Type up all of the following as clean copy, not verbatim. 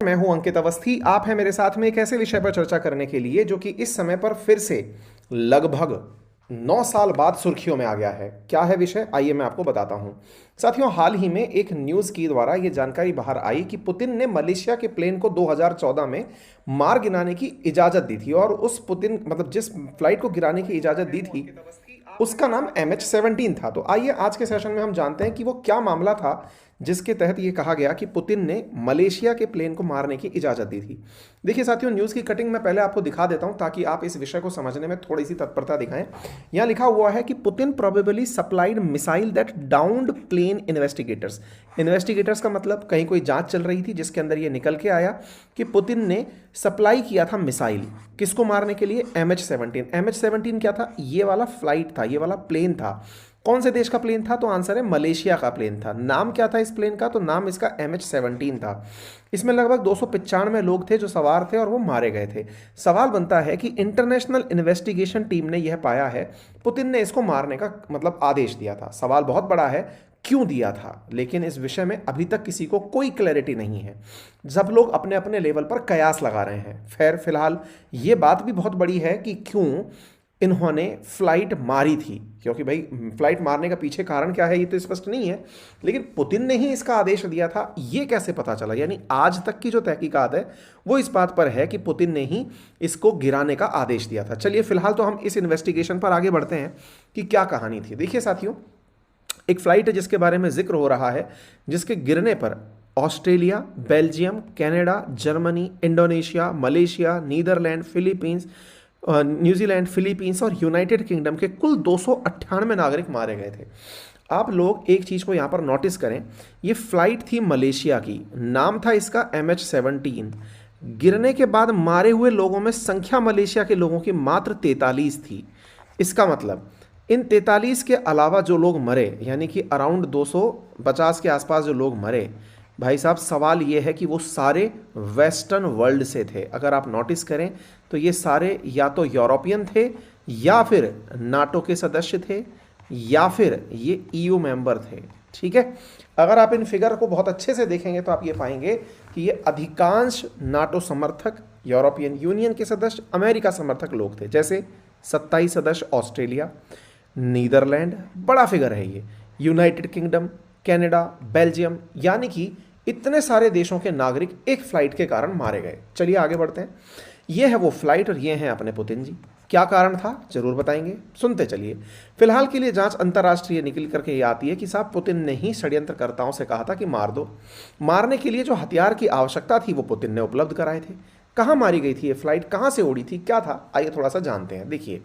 मैं हूं अंकित अवस्थी। आप हैं मेरे साथ में एक ऐसे विषय पर चर्चा करने के लिए जो कि इस समय पर फिर से लगभग 9 साल बाद सुर्खियों में आ गया है। क्या है विषय, आइए मैं आपको बताता हूं। साथियों, हाल ही में एक न्यूज़ की द्वारा यह जानकारी बाहर आई कि पुतिन ने मलेशिया के प्लेन को 2014 में मार गिराने की इजाज़त दी थी, और उस पुतिन जिस फ्लाइट को गिराने की इजाज़त दी थी उसका नाम MH17 था। तो आइए आज के सेशन में हम जानते हैं कि वो क्या मामला था जिसके तहत ये कहा गया कि पुतिन ने मलेशिया के प्लेन को मारने की इजाज़त दी थी। देखिए साथियों, न्यूज़ की कटिंग मैं पहले आपको दिखा देता हूं ताकि आप इस विषय को समझने में थोड़ी सी तत्परता दिखाएं। यहां लिखा हुआ है कि Putin probably supplied missile that downed plane investigators. Investigators का मतलब कहीं कोई जांच चल रही थी जिसके अंदर ये निकल के आया कि पुतिन ने सप्लाई किया था मिसाइल, किसको मारने के लिए? MH17। MH17 क्या था? ये वाला फ्लाइट था, ये वाला प्लेन था। कौन से देश का प्लेन था? तो आंसर है मलेशिया का प्लेन था। नाम क्या था इस प्लेन का? तो नाम इसका MH17 था। इसमें लगभग 295 लोग थे जो सवार थे और वो मारे गए थे। सवाल बनता है कि इंटरनेशनल इन्वेस्टिगेशन टीम ने यह पाया है पुतिन ने इसको मारने का आदेश दिया था। सवाल बहुत बड़ा है, क्यों दिया था? लेकिन इस विषय में अभी तक किसी को कोई क्लैरिटी नहीं है। सब लोग अपने अपने लेवल पर कयास लगा रहे हैं। फिलहाल ये बात भी बहुत बड़ी है कि क्यों इन्होंने फ्लाइट मारी थी, क्योंकि भाई फ्लाइट मारने का पीछे कारण क्या है ये तो स्पष्ट नहीं है, लेकिन पुतिन ने ही इसका आदेश दिया था, ये कैसे पता चला? यानी आज तक की जो तहकीकात है वो इस बात पर है कि पुतिन ने ही इसको गिराने का आदेश दिया था। चलिए फिलहाल तो हम इस इन्वेस्टिगेशन पर आगे बढ़ते हैं कि क्या कहानी थी। देखिए साथियों, एक फ्लाइट है जिसके बारे में जिक्र हो रहा है, जिसके गिरने पर Australia, Belgium, Canada, Germany, Indonesia, Malaysia, Netherland, Philippines, New Zealand, Philippines और यूनाइटेड किंगडम के कुल 298 नागरिक मारे गए थे। आप लोग एक चीज़ को यहाँ पर नोटिस करें, ये फ्लाइट थी मलेशिया की, नाम था इसका MH17। गिरने के बाद मारे हुए लोगों में संख्या मलेशिया के लोगों की मात्र 43 थी। इसका मतलब इन 43 के अलावा जो लोग मरे, यानी कि अराउंड 250 के आसपास जो लोग मरे, भाई साहब सवाल ये है कि वो सारे वेस्टर्न वर्ल्ड से थे। अगर आप नोटिस करें तो ये सारे या तो यूरोपियन थे, या फिर नाटो के सदस्य थे, या फिर ये EU मेंबर थे। ठीक है, अगर आप इन फिगर को बहुत अच्छे से देखेंगे तो आप ये पाएंगे कि ये अधिकांश नाटो समर्थक, यूरोपियन यूनियन के सदस्य, अमेरिका समर्थक लोग थे। जैसे 27 सदस्य ऑस्ट्रेलिया, नीदरलैंड, बड़ा फिगर है ये, यूनाइटेड किंगडम, कनाडा, बेल्जियम, यानी कि इतने सारे देशों के नागरिक एक फ्लाइट के कारण मारे गए। चलिए आगे बढ़ते हैं। ये है वो फ्लाइट और ये हैं अपने पुतिन जी। क्या कारण था जरूर बताएंगे, सुनते चलिए। फिलहाल के लिए जांच अंतर्राष्ट्रीय निकल करके ये आती है कि साहब पुतिन ने ही षड्यंत्रकर्ताओं से कहा था कि मार दो। मारने के लिए जो हथियार की आवश्यकता थी वो पुतिन ने उपलब्ध कराए थे। कहाँ मारी गई थी ये फ्लाइट, कहाँ से उड़ी थी, क्या था? आइए थोड़ा सा जानते हैं। देखिए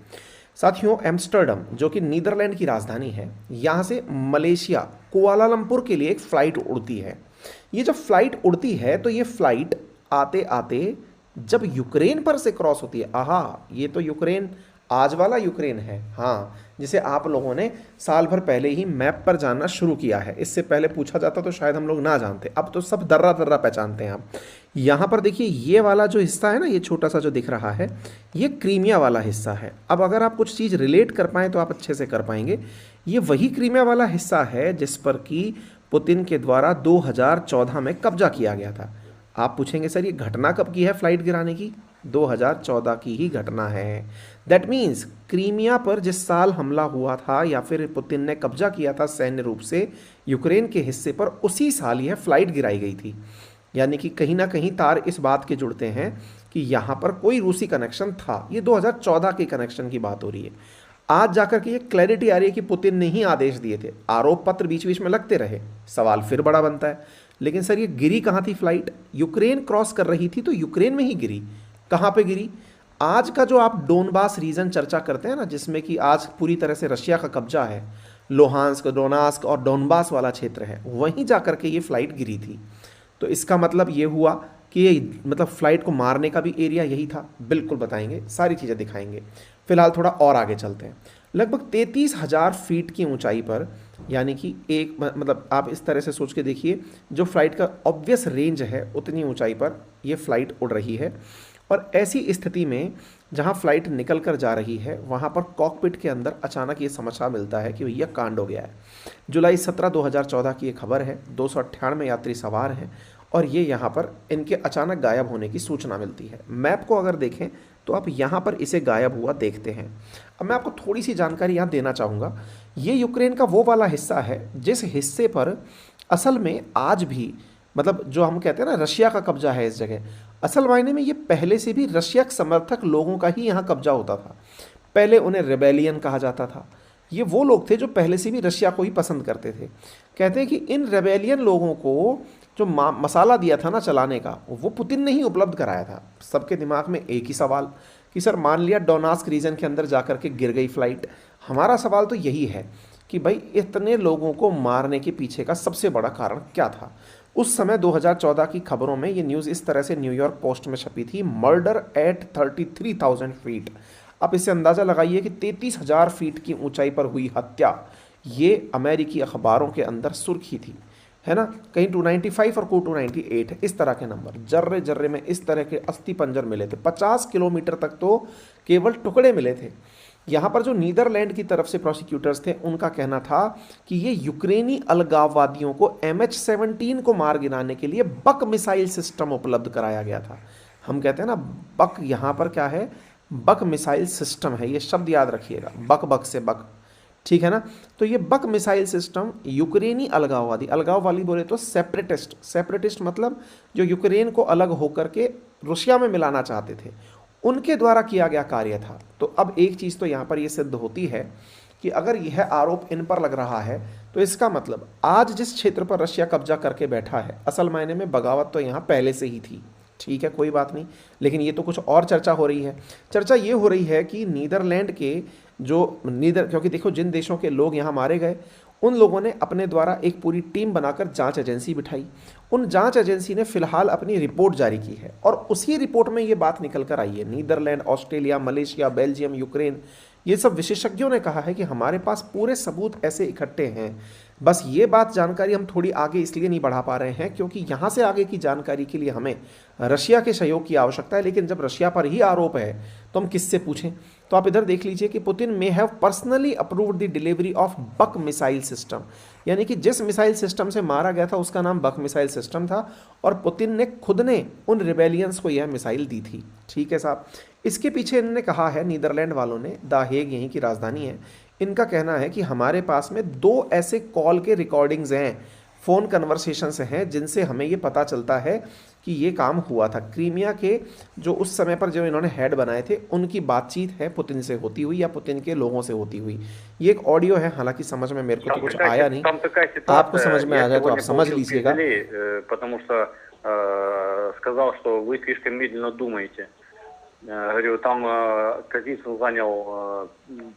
साथियों, एम्स्टर्डम जो कि नीदरलैंड की राजधानी है, यहाँ से मलेशिया कुआलालंपुर के लिए एक फ़्लाइट उड़ती है। ये जब फ्लाइट उड़ती है तो ये फ्लाइट आते आते जब यूक्रेन पर से क्रॉस होती है, आहा ये तो यूक्रेन आज वाला यूक्रेन है, हाँ, जिसे आप लोगों ने साल भर पहले ही मैप पर जानना शुरू किया है। इससे पहले पूछा जाता तो शायद हम लोग ना जानते, अब तो सब दर्रा दर्रा पहचानते हैं आप। यहाँ पर देखिए ये वाला जो हिस्सा है ना, ये छोटा सा जो दिख रहा है, ये क्रीमिया वाला हिस्सा है। अब अगर आप कुछ चीज़ रिलेट कर पाएँ तो आप अच्छे से कर पाएंगे। ये वही क्रीमिया वाला हिस्सा है जिस पर कि पुतिन के द्वारा 2014 में कब्जा किया गया था। आप पूछेंगे सर ये घटना कब की है फ्लाइट गिराने की? 2014 की ही घटना है। दैट मीन्स क्रीमिया पर जिस साल हमला हुआ था या फिर पुतिन ने कब्जा किया था सैन्य रूप से यूक्रेन के हिस्से पर, उसी साल यह फ्लाइट गिराई गई थी। यानी कि कहीं ना कहीं तार इस बात के जुड़ते हैं कि यहाँ पर कोई रूसी कनेक्शन था। ये 2014 के कनेक्शन की बात हो रही है। आज जाकर के ये क्लैरिटी आ रही है कि पुतिन ने ही आदेश दिए थे। आरोप पत्र बीच बीच में लगते रहे, सवाल फिर बड़ा बनता है, लेकिन सर ये गिरी कहाँ थी फ्लाइट? यूक्रेन क्रॉस कर रही थी तो यूक्रेन में ही गिरी। कहाँ पे गिरी? आज का जो आप डोनबास रीजन चर्चा करते हैं ना, जिसमें कि आज पूरी तरह से रशिया का कब्जा है, लोहांस्क, डोनास्क और डोनबास वाला क्षेत्र है, वहीं जाकर के ये फ्लाइट गिरी थी। तो इसका मतलब ये हुआ कि ये फ्लाइट को मारने का भी एरिया यही था। बिल्कुल बताएंगे, सारी चीज़ें दिखाएंगे। फिलहाल थोड़ा और आगे चलते हैं। लगभग 33,000 फीट की ऊंचाई पर, यानी कि एक आप इस तरह से सोच के देखिए, जो फ्लाइट का ऑब्वियस रेंज है उतनी ऊंचाई पर ये फ्लाइट उड़ रही है। और ऐसी स्थिति में जहां फ्लाइट निकल कर जा रही है वहां पर कॉकपिट के अंदर अचानक ये समाचार मिलता है कि भैया कांड हो गया है। जुलाई 17, 2014 की ये खबर है। 298 यात्री सवार हैं और ये यहाँ पर इनके अचानक गायब होने की सूचना मिलती है। मैप को अगर देखें तो आप यहाँ पर इसे गायब हुआ देखते हैं। अब मैं आपको थोड़ी सी जानकारी यहाँ देना चाहूँगा। ये यूक्रेन का वो वाला हिस्सा है जिस हिस्से पर असल में आज भी, मतलब जो हम कहते हैं ना रशिया का कब्जा है इस जगह, असल मायने में ये पहले से भी रशिया समर्थक लोगों का ही यहाँ कब्जा होता था। पहले उन्हें रेबेलियन कहा जाता था। ये वो लोग थे जो पहले से भी रशिया को ही पसंद करते थे। कहते हैं कि इन रेबेलियन लोगों को जो मसाला दिया था ना चलाने का, वो पुतिन ने ही उपलब्ध कराया था। सबके दिमाग में एक ही सवाल कि सर मान लिया डोनास्क रीजन के अंदर जाकर के गिर गई फ्लाइट, हमारा सवाल तो यही है कि भाई इतने लोगों को मारने के पीछे का सबसे बड़ा कारण क्या था। उस समय 2014 की खबरों में ये न्यूज़ इस तरह से न्यूयॉर्क पोस्ट में छपी थी, मर्डर एट 33,000 फीट। आप इससे अंदाज़ा लगाइए कि 33,000 फीट की ऊंचाई पर हुई हत्या। ये अमेरिकी अखबारों के अंदर सुर्खी थी, है ना। कहीं 295 और 298 इस तरह के नंबर, जर्रे जर्रे में इस तरह के अस्थि पंजर मिले थे। 50 किलोमीटर तक तो केवल टुकड़े मिले थे। यहाँ पर जो नीदरलैंड की तरफ से प्रोसिक्यूटर्स थे उनका कहना था कि ये यूक्रेनी अलगाववादियों को MH17 को मार गिराने के लिए बक मिसाइल सिस्टम उपलब्ध कराया गया था। हम कहते हैं ना बक, यहाँ पर क्या है, बक मिसाइल सिस्टम है। ये शब्द याद रखिएगा, बक बक से बक, ठीक है ना। तो ये बक मिसाइल सिस्टम यूक्रेनी अलगाववादी, अलगाव वाली बोले तो सेपरेटिस्ट, सेपरेटिस्ट मतलब जो यूक्रेन को अलग होकर के रूसिया में मिलाना चाहते थे, उनके द्वारा किया गया कार्य था। तो अब एक चीज़ तो यहाँ पर ये सिद्ध होती है कि अगर यह आरोप इन पर लग रहा है तो इसका मतलब आज जिस क्षेत्र पर रशिया कब्जा करके बैठा है, असल मायने में बगावत तो यहाँ पहले से ही थी। ठीक है, कोई बात नहीं, लेकिन ये तो कुछ और चर्चा हो रही है। चर्चा ये हो रही है कि नीदरलैंड के जो क्योंकि देखो जिन देशों के लोग यहाँ मारे गए, उन लोगों ने अपने द्वारा एक पूरी टीम बनाकर जांच एजेंसी बिठाई। उन जांच एजेंसी ने फिलहाल अपनी रिपोर्ट जारी की है और उसी रिपोर्ट में ये बात निकल कर आई है। Netherland, Australia, Malaysia, Belgium, Ukraine, ये सब विशेषज्ञों ने कहा है कि हमारे पास पूरे सबूत ऐसे इकट्ठे हैं। बस ये बात जानकारी हम थोड़ी आगे इसलिए नहीं बढ़ा पा रहे हैं क्योंकि यहाँ से आगे की जानकारी के लिए हमें रशिया के सहयोग की आवश्यकता है। लेकिन जब रशिया पर ही आरोप है तो हम किससे पूछें। तो आप इधर देख लीजिए कि Putin may have personally approved the delivery of Buk missile system, यानी कि जिस मिसाइल सिस्टम से मारा गया था उसका नाम बक मिसाइल सिस्टम था और पुतिन ने खुद ने उन रिबेलियंस को यह मिसाइल दी थी। ठीक है साहब, इसके पीछे इन्होंने कहा है, नीदरलैंड वालों ने, द हेग यहीं की राजधानी है, इनका कहना है कि हमारे पास में 2 ऐसे कॉल के रिकॉर्डिंग्स हैं, फ़ोन कन्वर्सेशंस हैं, जिनसे हमें ये पता चलता है कि ये काम हुआ था। क्रीमिया के जो उस समय पर जो इन्होंने हेड बनाए थे उनकी बातचीत है पुतिन से होती हुई या पुतिन के लोगों से होती हुई। ये एक ऑडियो है, हालांकि समझ में मेरे को तो कुछ आया नहीं, आपको समझ में आ जाए तो आप समझ लीजिएगा। сказал, что вы слишком медленно думаете. Говорю, там Казицын занял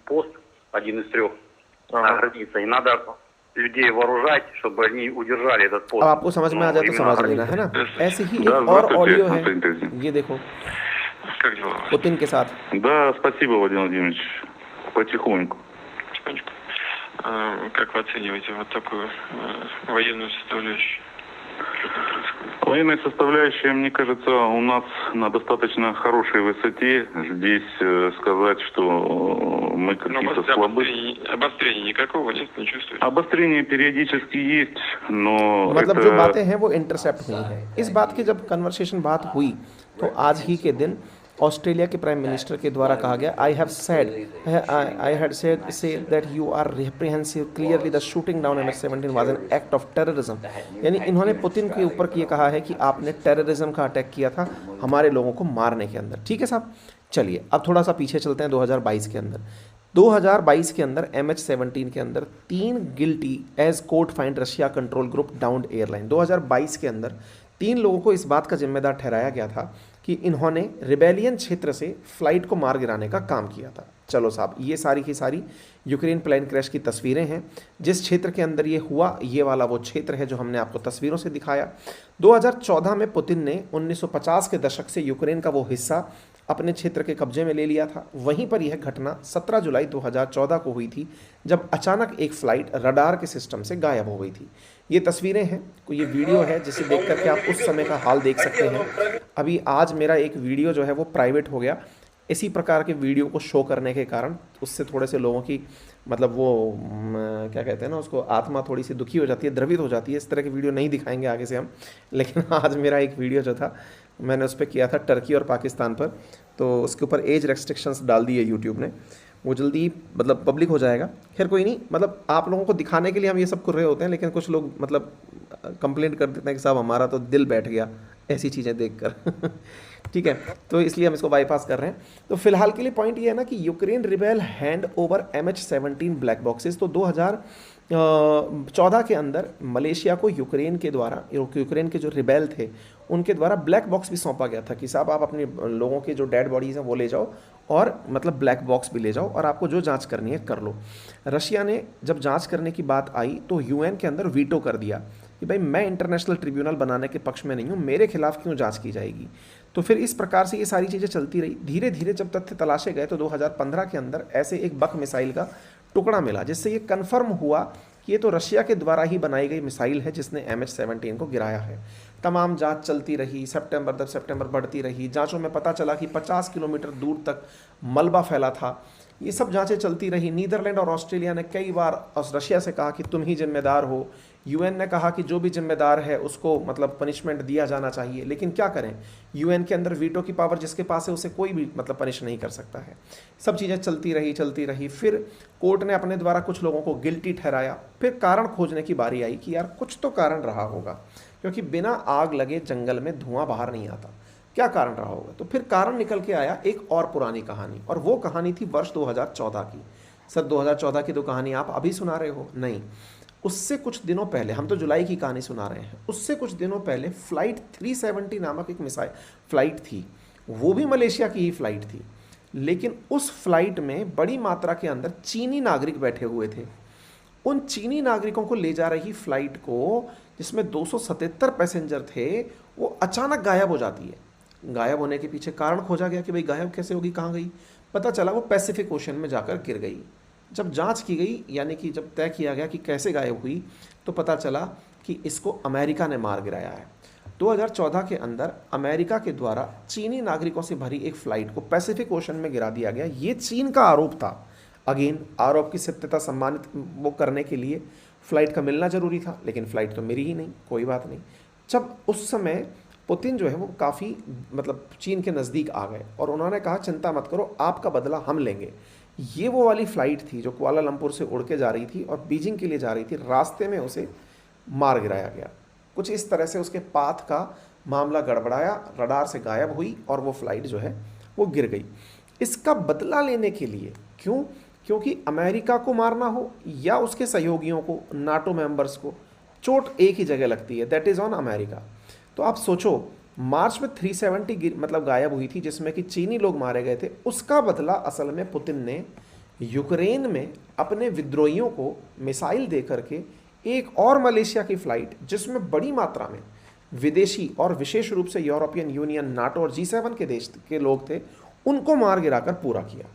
пост, один из 3 на границе, и надо людей вооружать, чтобы они удержали этот пост. अब आपको समझ में आ जाए तो समझ लेना, है ना। ऐसे ही एक और ऑडियो है, ये देखो पुतिन के साथ। Да, спасибо, Владимир Владимирович. Потихоньку. Потихонечку. Как вы оцениваете вот такую военную составляющую? Военная составляющая, мне кажется, у нас на достаточно хорошей высоте. Здесь сказать, что мы какие-то слабые. Обострения никакого нет, не чувствуете? Обострение периодически есть, но मतलब это... जो बातें हैं वो इंटरसेप्ट हुई हैं। इस बात की जब कन्वर्सेशन बात हुई तो आज ही के दिन ऑस्ट्रेलिया के प्राइम मिनिस्टर के द्वारा कहा गया, I had said that you are reprehensive clearly the shooting down MH17 was an act of terrorism. यानी इन्होंने पुतिन के ऊपर ये कहा है कि आपने टेररिज्म का अटैक किया था हमारे लोगों को मारने के अंदर। ठीक है साहब, चलिए अब थोड़ा सा पीछे चलते हैं 2022 के अंदर। 2022 के अंदर MH17 के अंदर 3 guilty as court find Russia control group downed airline. 2022 के अंदर 3 लोगों को इस बात का जिम्मेदार ठहराया गया था कि इन्होंने रिबेलियन क्षेत्र से फ्लाइट को मार गिराने का काम किया था। चलो साहब, ये सारी की सारी यूक्रेन प्लेन क्रैश की तस्वीरें हैं। जिस क्षेत्र के अंदर ये हुआ, ये वाला वो क्षेत्र है जो हमने आपको तस्वीरों से दिखाया। 2014 में पुतिन ने 1950 के दशक से यूक्रेन का वो हिस्सा अपने क्षेत्र के कब्जे में ले लिया था। वहीं पर यह घटना 17 जुलाई 2014 को हुई थी, जब अचानक एक फ़्लाइट रडार के सिस्टम से गायब हो गई थी। ये तस्वीरें हैं, ये वीडियो है जिसे देख करके आप उस समय का हाल देख सकते हैं। अभी आज मेरा एक वीडियो जो है वो प्राइवेट हो गया, इसी प्रकार के वीडियो को शो करने के कारण उससे थोड़े से लोगों की मतलब वो क्या कहते हैं ना उसको, आत्मा थोड़ी सी दुखी हो जाती है, द्रवित हो जाती है। इस तरह की वीडियो नहीं दिखाएंगे आगे से हम, लेकिन आज मेरा एक वीडियो जो था मैंने उस पर किया था टर्की और पाकिस्तान पर, तो उसके ऊपर एज रेस्ट्रिक्शंस डाल दी है यूट्यूब ने, वो जल्दी ही मतलब पब्लिक हो जाएगा। खैर कोई नहीं, मतलब आप लोगों को दिखाने के लिए हम ये सब कर रहे होते हैं, लेकिन कुछ लोग मतलब कंप्लेंट कर देते हैं कि साहब हमारा तो दिल बैठ गया ऐसी चीज़ें देखकर ठीक है, तो इसलिए हम इसको बाईपास कर रहे हैं। तो फिलहाल के लिए पॉइंट ये है ना कि Ukraine rebel hand over MH17 black boxes. तो 2014 के अंदर मलेशिया को यूक्रेन के द्वारा, यूक्रेन के जो रिबेल थे उनके द्वारा ब्लैक बॉक्स भी सौंपा गया था कि साहब आप अपने लोगों के जो डेड बॉडीज़ हैं वो ले जाओ, और मतलब ब्लैक बॉक्स भी ले जाओ, और आपको जो जांच करनी है कर लो। रशिया ने जब जांच करने की बात आई तो UN के अंदर वीटो कर दिया कि भाई मैं इंटरनेशनल ट्रिब्यूनल बनाने के पक्ष में नहीं हूँ, मेरे खिलाफ क्यों जांच की जाएगी। तो फिर इस प्रकार से ये सारी चीज़ें चलती रही। धीरे धीरे जब तथ्य तलाशे गए तो 2015 के अंदर ऐसे एक बक मिसाइल का टुकड़ा मिला, जिससे ये कन्फर्म हुआ कि ये तो रशिया के द्वारा ही बनाई गई मिसाइल है जिसने MH17 को गिराया है। तमाम जांच चलती रही, सितंबर बढ़ती रही, जांचों में पता चला कि 50 किलोमीटर दूर तक मलबा फैला था। ये सब जांचें चलती रही। नीदरलैंड और ऑस्ट्रेलिया ने कई बार रशिया से कहा कि तुम ही जिम्मेदार हो। UN ने कहा कि जो भी जिम्मेदार है उसको मतलब पनिशमेंट दिया जाना चाहिए, लेकिन क्या करें, UN के अंदर वीटो की पावर जिसके पास है उसे कोई भी मतलब पनिश नहीं कर सकता है। सब चीज़ें चलती रही। फिर कोर्ट ने अपने द्वारा कुछ लोगों को गिल्टी ठहराया। फिर कारण खोजने की बारी आई कि यार कुछ तो कारण रहा होगा, क्योंकि बिना आग लगे जंगल में धुआं बाहर नहीं आता। क्या कारण रहा होगा? तो फिर कारण निकल के आया एक और पुरानी कहानी, और वो कहानी थी वर्ष 2014 की। सर 2014 की तो कहानी आप अभी सुना रहे हो? नहीं, उससे कुछ दिनों पहले, हम तो जुलाई की कहानी सुना रहे हैं, उससे कुछ दिनों पहले फ्लाइट 370 नामक एक मिसाइल फ्लाइट थी। वो भी मलेशिया की ही फ्लाइट थी, लेकिन उस फ्लाइट में बड़ी मात्रा के अंदर चीनी नागरिक बैठे हुए थे। उन चीनी नागरिकों को ले जा रही फ्लाइट को, जिसमें 277 पैसेंजर थे, वो अचानक गायब हो जाती है। गायब होने के पीछे कारण खोजा गया कि भाई गायब कैसे होगी, कहाँ गई। पता चला वो पैसिफिक ओशन में जाकर गिर गई। जब जांच की गई, यानी कि जब तय किया गया कि कैसे गायब हुई, तो पता चला कि इसको अमेरिका ने मार गिराया है। 2014 के अंदर अमेरिका के द्वारा चीनी नागरिकों से भरी एक फ्लाइट को पैसिफिक ओशन में गिरा दिया गया। ये चीन का आरोप था। अगेन, आरोप की सत्यता सम्मानित वो करने के लिए फ्लाइट का मिलना जरूरी था, लेकिन फ्लाइट तो मिली ही नहीं। कोई बात नहीं। जब उस समय पुतिन जो है वो काफ़ी मतलब चीन के नज़दीक आ गए और उन्होंने कहा चिंता मत करो, आपका बदला हम लेंगे। ये वो वाली फ़्लाइट थी जो कुआलालंपुर से उड़ के जा रही थी और बीजिंग के लिए जा रही थी। रास्ते में उसे मार गिराया गया। कुछ इस तरह से उसके पाथ का मामला गड़बड़ाया, रडार से गायब हुई और वो फ़्लाइट जो है वो गिर गई। इसका बदला लेने के लिए, क्यों? क्योंकि अमेरिका को मारना हो या उसके सहयोगियों को, नाटो मेंबर्स को, चोट एक ही जगह लगती है, दैट इज़ ऑन अमेरिका। तो आप सोचो, मार्च में 370 मतलब गायब हुई थी, जिसमें कि चीनी लोग मारे गए थे। उसका बदला असल में पुतिन ने यूक्रेन में अपने विद्रोहियों को मिसाइल दे करके एक और मलेशिया की फ्लाइट, जिसमें बड़ी मात्रा में विदेशी और विशेष रूप से यूरोपियन यूनियन, नाटो और G7 के देश के लोग थे, उनको मार गिराकर पूरा किया।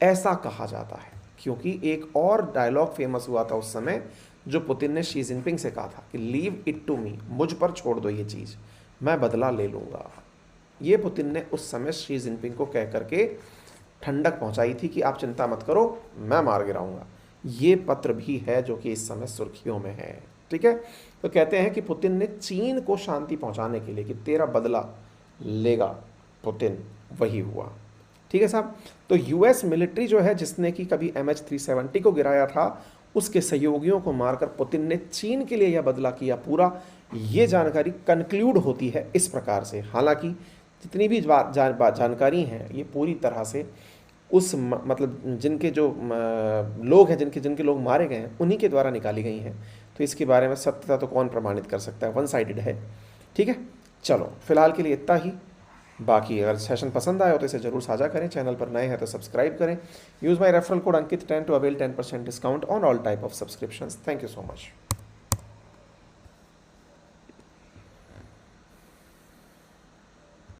ऐसा कहा जाता है, क्योंकि एक और डायलॉग फेमस हुआ था उस समय, जो पुतिन ने शी जिनपिंग से कहा था कि लीव इट टू मी, मुझ पर छोड़ दो ये चीज़, मैं बदला ले लूँगा। ये पुतिन ने उस समय शी जिनपिंग को कह करके ठंडक पहुंचाई थी कि आप चिंता मत करो, मैं मार गिराऊंगा। ये पत्र भी है जो कि इस समय सुर्खियों में है। ठीक है, तो कहते हैं कि पुतिन ने चीन को शांति पहुंचाने के लिए कि तेरा बदला लेगा पुतिन, वही हुआ। ठीक है साहब। तो US मिलिट्री जो है, जिसने कि कभी MH370 को गिराया था, उसके सहयोगियों को मारकर पुतिन ने चीन के लिए यह बदला किया पूरा। ये जानकारी कंक्लूड होती है इस प्रकार से। हालांकि जितनी भी जानकारी हैं, ये पूरी तरह से उस मतलब जिनके जो लोग हैं, जिनके लोग मारे गए हैं, उन्हीं के द्वारा निकाली गई हैं। तो इसके बारे में सत्यता तो कौन प्रमाणित कर सकता है, वन साइडेड है। ठीक है, चलो फिलहाल के लिए इतना ही। बाकी अगर सेशन पसंद आया हो तो इसे जरूर साझा करें। चैनल पर नए हैं तो सब्सक्राइब करें। Use my referral code Ankit 10 to avail 10% discount on all type of subscriptions. Thank you so much.